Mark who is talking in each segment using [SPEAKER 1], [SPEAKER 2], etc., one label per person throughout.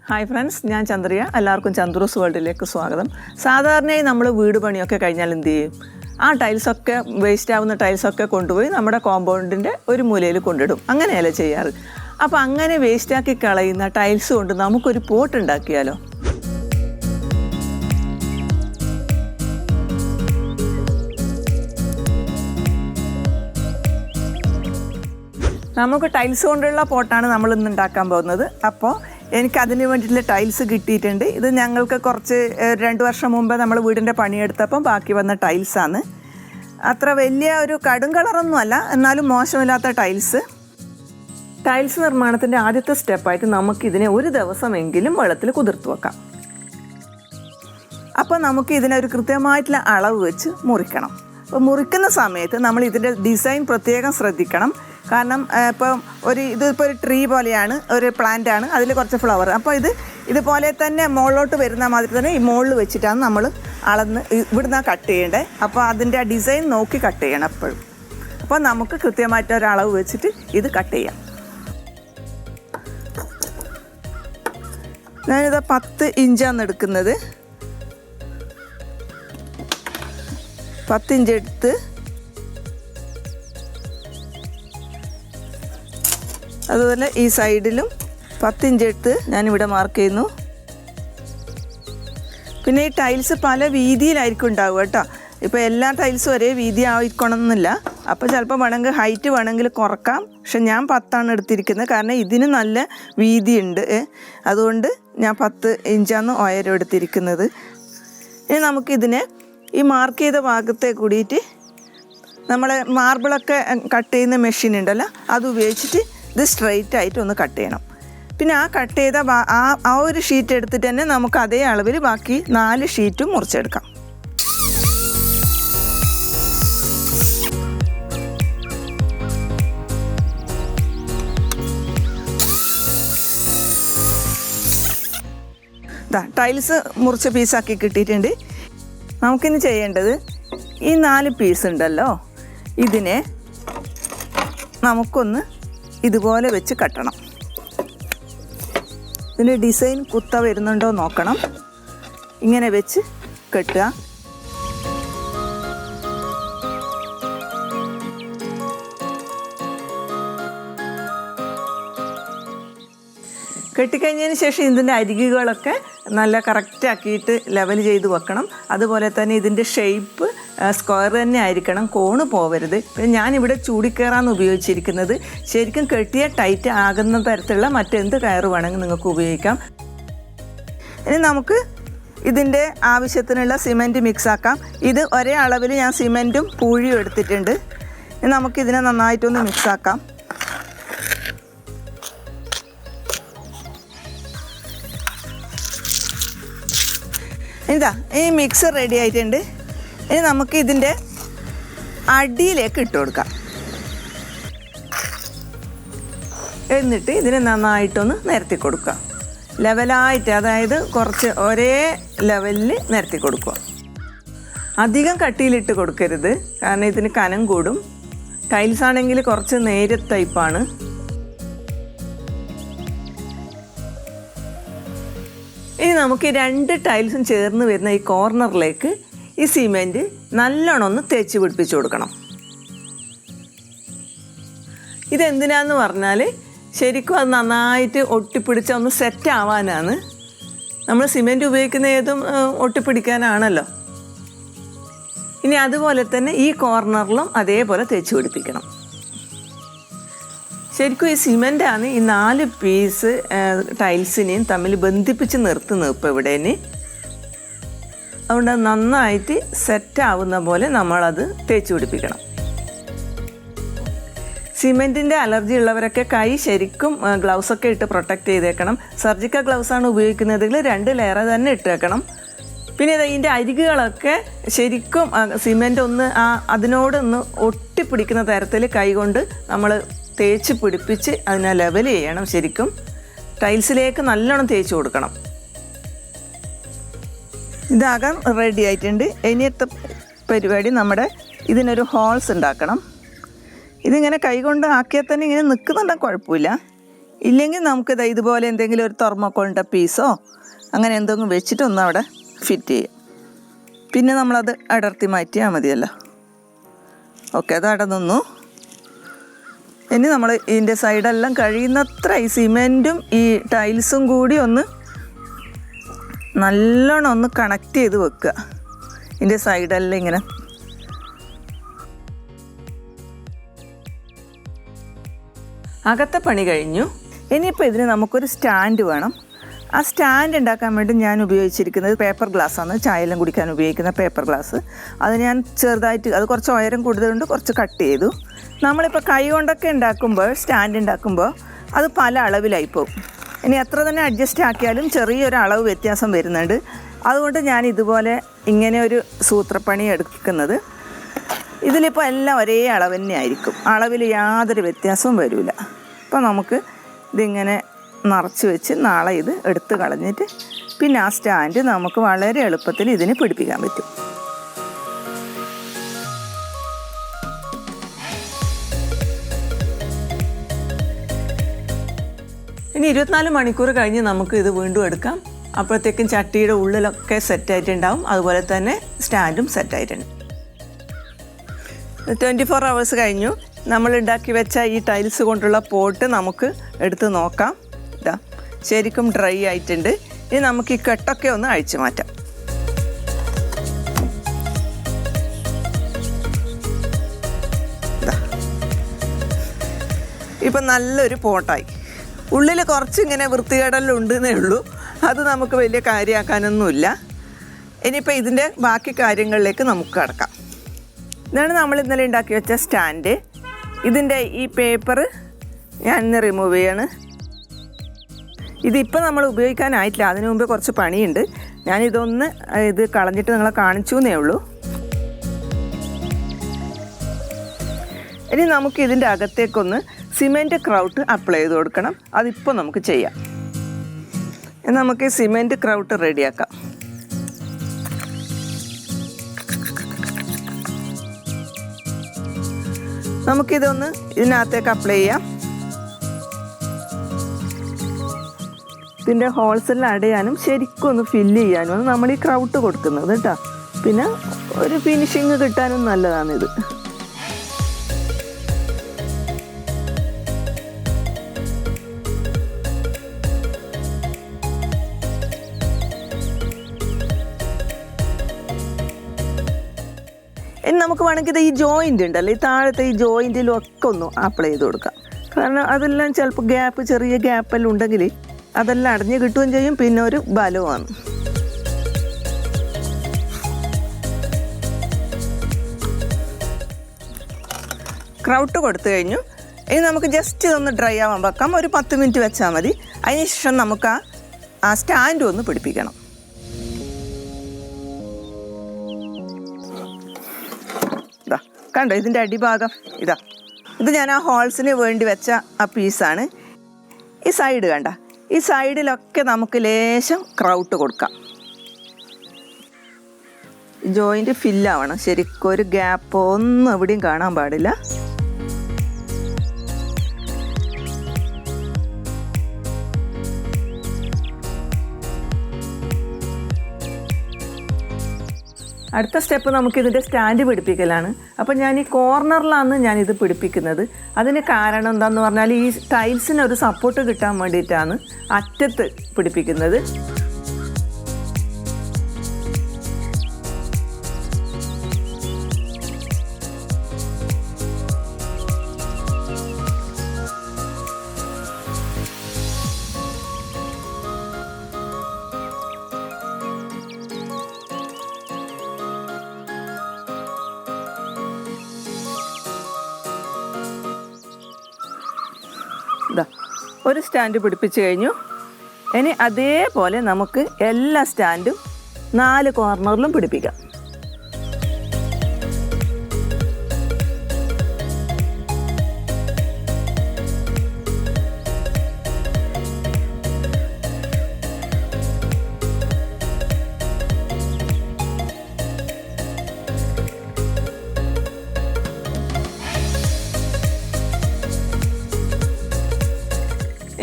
[SPEAKER 1] Hi friends, ഞാൻ ചന്ദ്രിയ. എല്ലാവർക്കും ചന്ദ്രൂസ് വേൾഡിലേക്ക് സ്വാഗതം. സാധാരണയായി നമ്മൾ വീട് പണിയൊക്കെ കഴിഞ്ഞാൽ എന്ത് ചെയ്യും? ആ ടൈൽസൊക്കെ വേസ്റ്റ് ആവുന്ന ടൈൽസൊക്കെ കൊണ്ടുപോയി നമ്മുടെ കോമ്പൗണ്ടിൻ്റെ ഒരു മൂലയിൽ കൊണ്ടിടും. അങ്ങനെയല്ലേ ചെയ്യാറ്? അപ്പോൾ അങ്ങനെ വേസ്റ്റാക്കി കളയുന്ന ടൈൽസ് കൊണ്ട് നമുക്കൊരു പോട്ട് ഉണ്ടാക്കിയാലോ? നമുക്ക് ടൈൽസ് കൊണ്ടുള്ള പോട്ടാണ് നമ്മൾ ഇന്ന് ഉണ്ടാക്കാൻ പോകുന്നത്. അപ്പോൾ എനിക്കതിന് വേണ്ടിയിട്ടുള്ള ടൈൽസ് കിട്ടിയിട്ടുണ്ട്. ഇത് ഞങ്ങൾക്ക് കുറച്ച് 2 വർഷം മുമ്പ് നമ്മൾ വീടിൻ്റെ പണിയെടുത്തപ്പം ബാക്കി വന്ന ടൈൽസാണ്. അത്ര വലിയ ഒരു കടും കളറൊന്നും അല്ല, എന്നാലും മോശമില്ലാത്ത ടൈൽസ് നിർമ്മാണത്തിൻ്റെ ആദ്യത്തെ സ്റ്റെപ്പായിട്ട് നമുക്കിതിനെ ഒരു ദിവസമെങ്കിലും വെള്ളത്തിൽ കുതിർത്ത് വെക്കാം. അപ്പോൾ നമുക്ക് ഇതിനൊരു കൃത്യമായിട്ടുള്ള അളവ് വെച്ച് മുറിക്കണം. അപ്പോൾ മുറിക്കുന്ന സമയത്ത് നമ്മൾ ഇതിൻ്റെ ഡിസൈൻ പ്രത്യേകം ശ്രദ്ധിക്കണം. കാരണം ഇപ്പം ഇതിപ്പോൾ ഒരു ട്രീ പോലെയാണ്, ഒരു പ്ലാന്റ് ആണ്, അതിൽ കുറച്ച് ഫ്ലവർ. അപ്പോൾ ഇതുപോലെ തന്നെ മുകളിലോട്ട് വരുന്ന മാതിരി തന്നെ ഈ മുകളിൽ വെച്ചിട്ടാണ് നമ്മൾ അളന്ന് ഇവിടുന്ന് കട്ട് ചെയ്യേണ്ടത്. അപ്പോൾ അതിൻ്റെ ആ ഡിസൈൻ നോക്കി കട്ട് ചെയ്യണം എപ്പോഴും. അപ്പോൾ നമുക്ക് കൃത്യമായിട്ട് ഒരളവ് വെച്ചിട്ട് ഇത് കട്ട് ചെയ്യാം. ഞാനിത് 10 ഇഞ്ചാണ് എടുക്കുന്നത്. 10 ഇഞ്ച് എടുത്ത് അതുപോലെ ഈ സൈഡിലും 10 ഇഞ്ച് എടുത്ത് ഞാനിവിടെ മാർക്ക് ചെയ്യുന്നു. പിന്നെ ഈ ടൈൽസ് പല വീതിയിലായിരിക്കും ഉണ്ടാവുക കേട്ടോ. ഇപ്പോൾ എല്ലാ ടൈൽസും ഒരേ വീതി ആയിക്കണമെന്നില്ല. അപ്പോൾ ചിലപ്പോൾ വേണമെങ്കിൽ ഹൈറ്റ് വേണമെങ്കിൽ കുറക്കാം. പക്ഷെ ഞാൻ 10 എടുത്തിരിക്കുന്നത്, കാരണം ഇതിന് നല്ല വീതിയുണ്ട്. അതുകൊണ്ട് ഞാൻ 10 ഇഞ്ചാണ് ഉയരം എടുത്തിരിക്കുന്നത്. ഇനി നമുക്കിതിനെ ഈ മാർക്ക് ചെയ്ത ഭാഗത്തെ കൂടിയിട്ട് നമ്മൾ മാർബിളൊക്കെ കട്ട് ചെയ്യുന്ന മെഷീൻ ഉണ്ടല്ലോ, അത് ഉപയോഗിച്ചിട്ട് ഇത് സ്ട്രെയിറ്റ് ആയിട്ട് ഒന്ന് കട്ട് ചെയ്യണം. പിന്നെ ആ കട്ട് ചെയ്ത ആ ഒരു ഷീറ്റ് എടുത്തിട്ട് തന്നെ നമുക്ക് അതേ അളവിൽ ബാക്കി 4 ഷീറ്റും മുറിച്ചെടുക്കാം. ടൈൽസ് മുറിച്ച പീസാക്കി കിട്ടിയിട്ടുണ്ട്. നമുക്കിനി ചെയ്യേണ്ടത് ഈ 4 പീസ് ഉണ്ടല്ലോ, ഇതിനെ നമുക്കൊന്ന് ഇതുപോലെ വെച്ച് കട്ടണം. ഇതിൻ്റെ ഡിസൈൻ കുത്ത വരുന്നുണ്ടോ നോക്കണം. ഇങ്ങനെ വെച്ച് കെട്ടുക. കെട്ടിക്കഴിഞ്ഞതിന് ശേഷം ഇതിൻ്റെ അരികുകളൊക്കെ നല്ല കറക്റ്റാക്കിയിട്ട് ലെവൽ ചെയ്ത് വെക്കണം. അതുപോലെ തന്നെ ഇതിൻ്റെ ഷേപ്പ് സ്ക്വയർ തന്നെ ആയിരിക്കണം, കോണ് പോവരുത്. പിന്നെ ഞാനിവിടെ ചൂടിക്കയറാന്ന് ഉപയോഗിച്ചിരിക്കുന്നത്. ശരിക്കും കെട്ടിയ ടൈറ്റ് ആകുന്ന തരത്തിലുള്ള മറ്റെന്ത് കയറ് വേണമെങ്കിൽ നിങ്ങൾക്ക് ഉപയോഗിക്കാം. ഇനി നമുക്ക് ഇതിൻ്റെ ആവശ്യത്തിനുള്ള സിമെൻറ്റ് മിക്സാക്കാം. ഇത് ഒരേ അളവിൽ ഞാൻ സിമെൻറ്റും പൂഴിയും എടുത്തിട്ടുണ്ട്. ഇനി നമുക്കിതിനെ നന്നായിട്ടൊന്ന് മിക്സാക്കാം. ഇതാ ഈ മിക്സ് റെഡി ആയിട്ടുണ്ട്. ഇനി നമുക്ക് ഇതിൻ്റെ അടിയിലേക്ക് ഇട്ട് കൊടുക്കാം. എന്നിട്ട് ഇതിനെ നന്നായിട്ടൊന്ന് നിരത്തി കൊടുക്കുക. ലെവലായിട്ട്, അതായത് കുറച്ച് ഒരേ ലെവലിൽ നിരത്തി കൊടുക്കുക. അധികം കട്ടിയിലിട്ട് കൊടുക്കരുത്, കാരണം ഇതിന് കനം കൂടും. ടൈൽസ് ആണെങ്കിൽ കുറച്ച് നേരിയ ടൈപ്പാണ്. ഇനി നമുക്ക് 2 ടൈൽസും ചേർന്ന് വരുന്ന ഈ കോർണറിലേക്ക് ഈ സിമെൻറ്റ് നല്ലോണം ഒന്ന് തേച്ച് പിടിപ്പിച്ച് കൊടുക്കണം. ഇതെന്തിനാന്ന് പറഞ്ഞാൽ ശരിക്കും അത് നന്നായിട്ട് ഒട്ടിപ്പിടിച്ച ഒന്ന് സെറ്റ് ആവാനാണ്. നമ്മൾ സിമെൻറ്റ് ഉപയോഗിക്കുന്ന ഏതും ഒട്ടിപ്പിടിക്കാനാണല്ലോ. ഇനി അതുപോലെ തന്നെ ഈ കോർണറിലും അതേപോലെ തേച്ച് പിടിപ്പിക്കണം. ശരിക്കും ഈ സിമെൻറ്റാണ് ഈ 4 പീസ് ടൈൽസിനെയും തമ്മിൽ ബന്ധിപ്പിച്ച് നിർത്തുന്നത് ഇപ്പോൾ ഇവിടേന്. അതുകൊണ്ട് നന്നായിട്ട് സെറ്റാവുന്ന പോലെ നമ്മളത് തേച്ച് പിടിപ്പിക്കണം. സിമെൻറ്റിൻ്റെ അലർജി ഉള്ളവരൊക്കെ കൈ ശരിക്കും ഗ്ലൗസൊക്കെ ഇട്ട് പ്രൊട്ടക്റ്റ് ചെയ്തേക്കണം. സർജിക്കൽ ഗ്ലൗസാണ് ഉപയോഗിക്കുന്നതെങ്കിൽ 2 ലെയർ തന്നെ ഇട്ടേക്കണം. പിന്നെ ഇതിൻ്റെ അരികുകളൊക്കെ ശരിക്കും സിമെൻ്റ് ഒന്ന് അതിനോടൊന്ന് ഒട്ടിപ്പിടിക്കുന്ന തരത്തിൽ കൈ കൊണ്ട് നമ്മൾ തേച്ച് പിടിപ്പിച്ച് അതിനെ ലെവൽ ചെയ്യണം. ശരിക്കും ടൈൽസിലേക്ക് നല്ലോണം തേച്ച് കൊടുക്കണം. ഇതാകാൻ റെഡി ആയിട്ടുണ്ട്. ഇനിയത്തെ പരിപാടി നമ്മുടെ ഇതിനൊരു ഹോൾസ് ഉണ്ടാക്കണം. ഇതിങ്ങനെ കൈ കൊണ്ട് ആക്കിയാൽ തന്നെ ഇങ്ങനെ നിൽക്കുന്നുണ്ടെങ്കിൽ കുഴപ്പമില്ല. ഇല്ലെങ്കിൽ നമുക്കിത് ഇതുപോലെ എന്തെങ്കിലും ഒരു തെർമോക്കോളിൻ്റെ പീസോ അങ്ങനെ എന്തെങ്കിലും വെച്ചിട്ടൊന്ന് അവിടെ ഫിറ്റ് ചെയ്യും. പിന്നെ നമ്മളത് അടർത്തി മാറ്റിയാൽ മതിയല്ലോ. ഓക്കെ, അത് അവിടെ നിന്നു. ഇനി നമ്മൾ ഇതിൻ്റെ സൈഡെല്ലാം കഴിയുന്നത്ര ഈ സിമെൻറ്റും ഈ ടൈൽസും കൂടി ഒന്ന് നല്ലോണം ഒന്ന് കണക്ട് ചെയ്ത് വെക്കുക. ഇതിൻ്റെ സൈഡെല്ലാം ഇങ്ങനെ. അകത്തെ പണി കഴിഞ്ഞു. ഇനിയിപ്പോൾ ഇതിന് നമുക്കൊരു സ്റ്റാൻഡ് വേണം. ആ സ്റ്റാൻഡ് ഉണ്ടാക്കാൻ വേണ്ടി ഞാൻ ഉപയോഗിച്ചിരിക്കുന്നത് പേപ്പർ ഗ്ലാസ്സാണ്. ചായയെല്ലാം കുടിക്കാൻ ഉപയോഗിക്കുന്ന പേപ്പർ ഗ്ലാസ്. അത് ഞാൻ ചെറുതായിട്ട്, അത് കുറച്ച് ഉയരം കൂടുതലുണ്ട്, കുറച്ച് കട്ട് ചെയ്തു. നമ്മളിപ്പോൾ കൈ കൊണ്ടൊക്കെ ഉണ്ടാക്കുമ്പോൾ, സ്റ്റാൻഡ് ഉണ്ടാക്കുമ്പോൾ അത് പല അളവിലായിപ്പോവും. ഇനി എത്ര തന്നെ അഡ്ജസ്റ്റ് ആക്കിയാലും ചെറിയൊരു അളവ് വ്യത്യാസം വരുന്നുണ്ട്. അതുകൊണ്ട് ഞാൻ ഇതുപോലെ ഇങ്ങനെ ഒരു സൂത്രപ്പണി എടുക്കുന്നത്. ഇതിലിപ്പോൾ എല്ലാം ഒരേ അളവ് തന്നെ ആയിരിക്കും, അളവിൽ യാതൊരു വ്യത്യാസവും വരില്ല. അപ്പോൾ നമുക്ക് ഇതിങ്ങനെ നിറച്ച് വെച്ച് നാളെ ഇത് എടുത്ത് കളഞ്ഞിട്ട് പിന്നെ ആ സ്റ്റാൻഡ് നമുക്ക് വളരെ എളുപ്പത്തിൽ ഇതിന് പിടിപ്പിക്കാൻ പറ്റും. ഇനി 24 മണിക്കൂർ കഴിഞ്ഞ് നമുക്ക് ഇത് വീണ്ടും എടുക്കാം. അപ്പോഴത്തേക്കും ചട്ടിയുടെ ഉള്ളിലൊക്കെ സെറ്റായിട്ടുണ്ടാവും, അതുപോലെ തന്നെ സ്റ്റാൻഡും സെറ്റായിട്ടുണ്ട്. 24 hours കഴിഞ്ഞു. നമ്മൾ ഉണ്ടാക്കി വെച്ച ഈ ടൈൽസ് കൊണ്ടുള്ള പോട്ട് നമുക്ക് എടുത്ത് നോക്കാം. ഇതാ ശരിക്കും ഡ്രൈ ആയിട്ടുണ്ട്. ഇനി നമുക്ക് ഈ കെട്ടൊക്കെ ഒന്ന് അഴിച്ചു മാറ്റാം. ഇപ്പം നല്ലൊരു പോട്ടായി. ഉള്ളിൽ കുറച്ചിങ്ങനെ വൃത്തികേടെല്ലാം ഉണ്ടെന്നേ ഉള്ളൂ. അത് നമുക്ക് വലിയ കാര്യമാക്കാനൊന്നുമില്ല. ഇനിയിപ്പോൾ ഇതിൻ്റെ ബാക്കി കാര്യങ്ങളിലേക്ക് നമുക്ക് കടക്കാം. ഇതാണ് നമ്മൾ ഇന്നലെ ഉണ്ടാക്കി വെച്ച സ്റ്റാൻഡ്. ഇതിൻ്റെ ഈ പേപ്പർ ഞാൻ ഇന്ന് റിമൂവ് ചെയ്യാണ്. ഇതിപ്പോൾ നമ്മൾ ഉപയോഗിക്കാനായിട്ടില്ല, അതിനു മുമ്പ് കുറച്ച് പണിയുണ്ട്. ഞാനിതൊന്ന് ഇത് കളഞ്ഞിട്ട് നിങ്ങളെ കാണിച്ചു എന്നേ ഉള്ളൂ. ഇനി നമുക്ക് ഇതിൻ്റെ അകത്തേക്കൊന്ന് സിമെൻറ്റ് ക്രൗട്ട് അപ്ലൈ ചെയ്ത് കൊടുക്കണം. അതിപ്പോൾ നമുക്ക് ചെയ്യാം. നമുക്ക് സിമെൻറ്റ് ക്രൗട്ട് റെഡിയാക്കാം. നമുക്കിതൊന്ന് ഇതിനകത്തേക്ക് അപ്ലൈ ചെയ്യാം. ഇതിൻ്റെ ഹോൾസെല്ലാം അടയാനും ശരിക്കും ഒന്ന് ഫില്ല് ചെയ്യാനുമാണ് നമ്മൾ ഈ ക്രൗട്ട് കൊടുക്കുന്നത് കേട്ടോ. പിന്നെ ഒരു ഫിനിഷിങ് കിട്ടാനും നല്ലതാണിത്. ഇനി നമുക്ക് വേണമെങ്കിൽ ഈ ജോയിൻ്റ് ഉണ്ടല്ലോ, ഈ താഴത്തെ ഈ ജോയിൻറ്റിലും ഒക്കെ ഒന്ന് അപ്ലൈ ചെയ്ത് കൊടുക്കാം. കാരണം അതെല്ലാം ചിലപ്പോൾ ചെറിയ ഗ്യാപ്പെല്ലാം ഉണ്ടെങ്കിൽ അതെല്ലാം അടഞ്ഞ് കിട്ടുകയും ചെയ്യും, പിന്നെ ഒരു ബലവുമാണ്. ക്രൗട്ട് കൊടുത്തു കഴിഞ്ഞു. ഇനി നമുക്ക് ജസ്റ്റ് ഇതൊന്ന് ഡ്രൈ ആവാൻ വെക്കാം. ഒരു 10 മിനിറ്റ് വെച്ചാൽ മതി. അതിനുശേഷം നമുക്ക് ആ സ്റ്റാൻഡ് ഒന്ന് പിടിപ്പിക്കണം. ഇതാ കണ്ടോ, ഇതിൻ്റെ അടിഭാഗം ഇതാ, ഇത് ഞാൻ ആ ഹോൾസിന് വേണ്ടി വെച്ച ആ പീസാണ്. ഈ സൈഡ് കണ്ട, ഈ സൈഡിലൊക്കെ നമുക്ക് ലേശം ക്രൗട്ട് കൊടുക്കാം. ജോയിൻ്റ് ഫില്ലാവണം, ശരിക്കും ഒരു ഗ്യാപ്പ് ഒന്നും എവിടെയും കാണാൻ പാടില്ല. അടുത്ത സ്റ്റെപ്പ് നമുക്കിതിൻ്റെ സ്റ്റാൻഡ് പിടിപ്പിക്കലാണ്. അപ്പം ഞാൻ ഈ കോർണറിലാണ് ഞാനിത് പിടിപ്പിക്കുന്നത്. അതിന് കാരണം എന്താണെന്ന് പറഞ്ഞാൽ ഈ ടൈൽസിന് ഒരു സപ്പോർട്ട് കിട്ടാൻ വേണ്ടിയിട്ടാണ് അറ്റത്ത് പിടിപ്പിക്കുന്നത്. ഒരു സ്റ്റാൻഡ് പിടിപ്പിച്ച് കഴിഞ്ഞു. ഇനി അതേപോലെ നമുക്ക് എല്ലാ സ്റ്റാൻഡും 4 കോർണറിലും പിടിപ്പിക്കാം.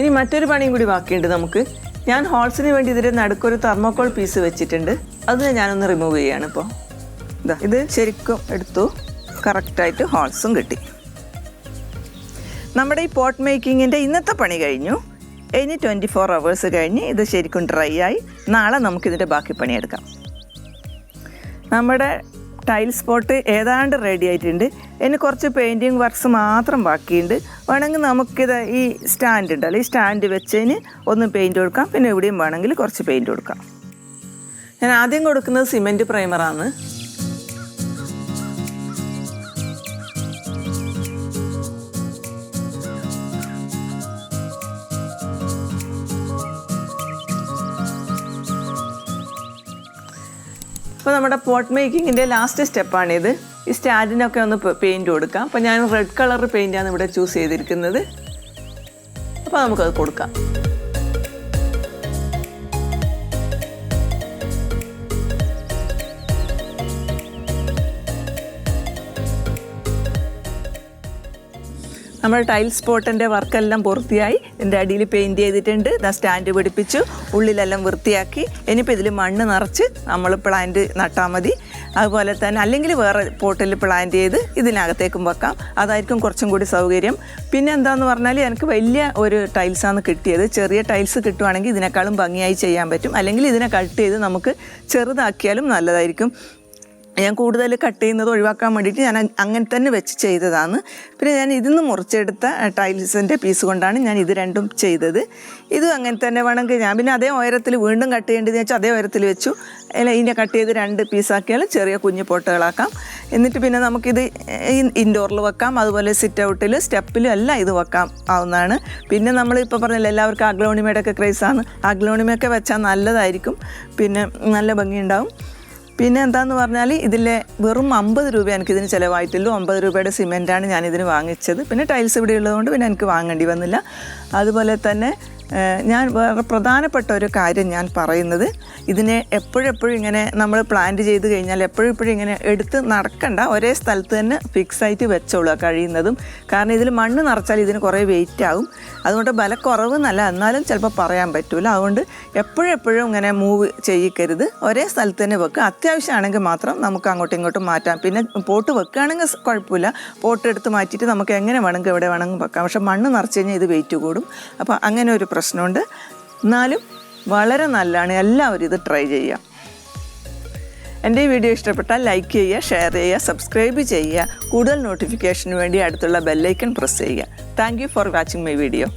[SPEAKER 1] ഇനി മറ്റൊരു പണിയും കൂടി ബാക്കിയുണ്ട് നമുക്ക്. ഞാൻ ഹോൾസിന് വേണ്ടി ഇതിൻ്റെ നടുക്കൊരു തെർമോക്കോൾ പീസ് വെച്ചിട്ടുണ്ട്. അത് ഞാനൊന്ന് റിമൂവ് ചെയ്യാണ് ഇപ്പോൾ. ഇത് ശരിക്കും എടുത്തു, കറക്റ്റായിട്ട് ഹോൾസും കിട്ടി. നമ്മുടെ ഈ പോട്ട് മേക്കിങ്ങിൻ്റെ ഇന്നത്തെ പണി കഴിഞ്ഞു. ഇനി 24 hours കഴിഞ്ഞ് ഇത് ശരിക്കും ഡ്രൈ ആയി. നാളെ നമുക്കിതിൻ്റെ ബാക്കി പണിയെടുക്കാം. നമ്മുടെ ടൈൽസ് പോട്ട് ഏതാണ്ട് റെഡി ആയിട്ടുണ്ട്. ഇനി കുറച്ച് പെയിൻറ്റിങ് വർക്ക്സ് മാത്രം ബാക്കിയുണ്ട്. വേണമെങ്കിൽ നമുക്കിത് ഈ സ്റ്റാൻഡ് ഉണ്ടല്ലോ, ഈ സ്റ്റാൻഡ് വെച്ചതിന് ഒന്ന് പെയിൻറ്റ് കൊടുക്കാം. പിന്നെ എവിടെയും വേണമെങ്കിൽ കുറച്ച് പെയിൻറ്റ് കൊടുക്കാം. ഞാൻ ആദ്യം കൊടുക്കുന്നത് സിമെൻറ്റ് പ്രൈമറാണ്. അപ്പോൾ നമ്മുടെ പോട്ട് മേക്കിങ്ങിൻ്റെ ലാസ്റ്റ് സ്റ്റെപ്പാണിത്. ഈ സ്റ്റാൻഡിനൊക്കെ ഒന്ന് പെയിൻറ്റ് കൊടുക്കാം. അപ്പോൾ ഞാൻ റെഡ് കളർ പെയിൻറ്റാണ് ഇവിടെ ചൂസ് ചെയ്തിരിക്കുന്നത്. അപ്പോൾ നമുക്കത് കൊടുക്കാം. നമ്മുടെ ടൈൽസ് പോട്ടിൻ്റെ വർക്കെല്ലാം പൂർത്തിയായി. ഇതിൻ്റെ അടിയിൽ പെയിൻറ്റ് ചെയ്തിട്ടുണ്ട്. സ്റ്റാൻഡ് പിടിപ്പിച്ചു, ഉള്ളിലെല്ലാം വൃത്തിയാക്കി. ഇനിയിപ്പോൾ ഇതിൽ മണ്ണ് നിറച്ച് നമ്മൾ പ്ലാന്റ് നട്ടാൽ മതി. അതുപോലെ തന്നെ അല്ലെങ്കിൽ വേറെ പോട്ടിൽ പ്ലാന്റ് ചെയ്ത് ഇതിനകത്തേക്കും വെക്കാം. അതായിരിക്കും കുറച്ചും കൂടി സൗകര്യം. പിന്നെ എന്താണെന്ന് പറഞ്ഞാൽ എനിക്ക് വലിയ ഒരു ടൈൽസാണ് കിട്ടിയത്. ചെറിയ ടൈൽസ് കിട്ടുവാണെങ്കിൽ ഇതിനേക്കാളും ഭംഗിയായി ചെയ്യാൻ പറ്റും. അല്ലെങ്കിൽ ഇതിനെ കട്ട് ചെയ്ത് നമുക്ക് ചെറുതാക്കിയാലും നല്ലതായിരിക്കും. ഞാൻ കൂടുതൽ കട്ട് ചെയ്യുന്നത് ഒഴിവാക്കാൻ വേണ്ടിയിട്ട് ഞാൻ അങ്ങനെ തന്നെ വെച്ച് ചെയ്തതാണ്. പിന്നെ ഞാൻ ഇതിന്ന് മുറിച്ചെടുത്ത ടൈൽസിൻ്റെ പീസ് കൊണ്ടാണ് ഞാൻ ഇത് രണ്ടും ചെയ്തത്. ഇതും അങ്ങനെ തന്നെ വേണമെങ്കിൽ ഞാൻ പിന്നെ അതേ ഉയരത്തിൽ വീണ്ടും കട്ട് ചെയ്യേണ്ടതെന്ന് വെച്ചാൽ അതേ ഉയരത്തിൽ വെച്ചു. അല്ല, ഇതിൻ്റെ കട്ട് ചെയ്ത് 2 പീസാക്കിയാൽ ചെറിയ കുഞ്ഞു പോട്ടുകളാക്കാം. എന്നിട്ട് പിന്നെ നമുക്കിത് ഇൻഡോറിൽ വെക്കാം. അതുപോലെ സിറ്റ് ഔട്ടിൽ സ്റ്റെപ്പിലും എല്ലാം ഇത് വെക്കാം ആവുന്നതാണ്. പിന്നെ നമ്മളിപ്പോൾ പറഞ്ഞില്ല, എല്ലാവർക്കും അഗ്ലോണിമയുടെ ഒക്കെ ക്രൈസാണ്. അഗ്ലോണിമയൊക്കെ വെച്ചാൽ നല്ലതായിരിക്കും. പിന്നെ നല്ല ഭംഗിയുണ്ടാവും. പിന്നെ എന്താണെന്ന് പറഞ്ഞാൽ ഇതിലെ വെറും 50 രൂപ എനിക്കിതിന് ചിലവായിട്ടുള്ളൂ. 50 രൂപയുടെ സിമെൻറ്റാണ് ഞാനിതിന് വാങ്ങിച്ചത്. പിന്നെ ടൈൽസ് ഇവിടെ ഉള്ളതുകൊണ്ട് പിന്നെ എനിക്ക് വാങ്ങേണ്ടി വന്നില്ല. അതുപോലെ തന്നെ ഞാൻ വേറെ പ്രധാനപ്പെട്ട ഒരു കാര്യം ഞാൻ പറയുന്നത്, ഇതിനെ എപ്പോഴെപ്പോഴും ഇങ്ങനെ നമ്മൾ പ്ലാന്റ് ചെയ്ത് കഴിഞ്ഞാൽ എപ്പോഴും ഇങ്ങനെ എടുത്ത് നടക്കണ്ട, ഒരേ സ്ഥലത്ത് തന്നെ ഫിക്സായിട്ട് വെച്ചോളുക കഴിയുന്നതും. കാരണം ഇതിൽ മണ്ണ് നിറച്ചാൽ ഇതിന് കുറേ വെയിറ്റ് ആവും. അതുകൊണ്ട് ബലക്കുറവ് എന്നല്ല, എന്നാലും ചിലപ്പോൾ പറയാൻ പറ്റില്ല. അതുകൊണ്ട് എപ്പോഴെപ്പോഴും ഇങ്ങനെ മൂവ് ചെയ്യിക്കരുത്, ഒരേ സ്ഥലത്ത് തന്നെ വെക്കുക. അത്യാവശ്യമാണെങ്കിൽ മാത്രം നമുക്ക് അങ്ങോട്ടും ഇങ്ങോട്ടും മാറ്റാം. പിന്നെ പോട്ട് വെക്കുകയാണെങ്കിൽ കുഴപ്പമില്ല, പോട്ട് എടുത്ത് മാറ്റിയിട്ട് നമുക്ക് എങ്ങനെ വേണമെങ്കിൽ എവിടെ വേണമെങ്കിൽ വെക്കാം. പക്ഷേ മണ്ണ് നിറച്ച് കഴിഞ്ഞാൽ ഇത് വെയിറ്റ് കൂടും. അപ്പോൾ അങ്ങനെ ഒരു പ്രശ്നമുണ്ട്. എന്നാലും വളരെ നല്ലതാണ്. എല്ലാവരും ഇത് ട്രൈ ചെയ്യുക. എൻ്റെ ഈ വീഡിയോ ഇഷ്ടപ്പെട്ടാൽ ലൈക്ക് ചെയ്യുക, ഷെയർ ചെയ്യുക, സബ്സ്ക്രൈബ് ചെയ്യുക. കൂടുതൽ നോട്ടിഫിക്കേഷന് വേണ്ടി അടുത്തുള്ള ബെല്ലൈക്കൺ പ്രസ് ചെയ്യുക. Thank you for watching my video.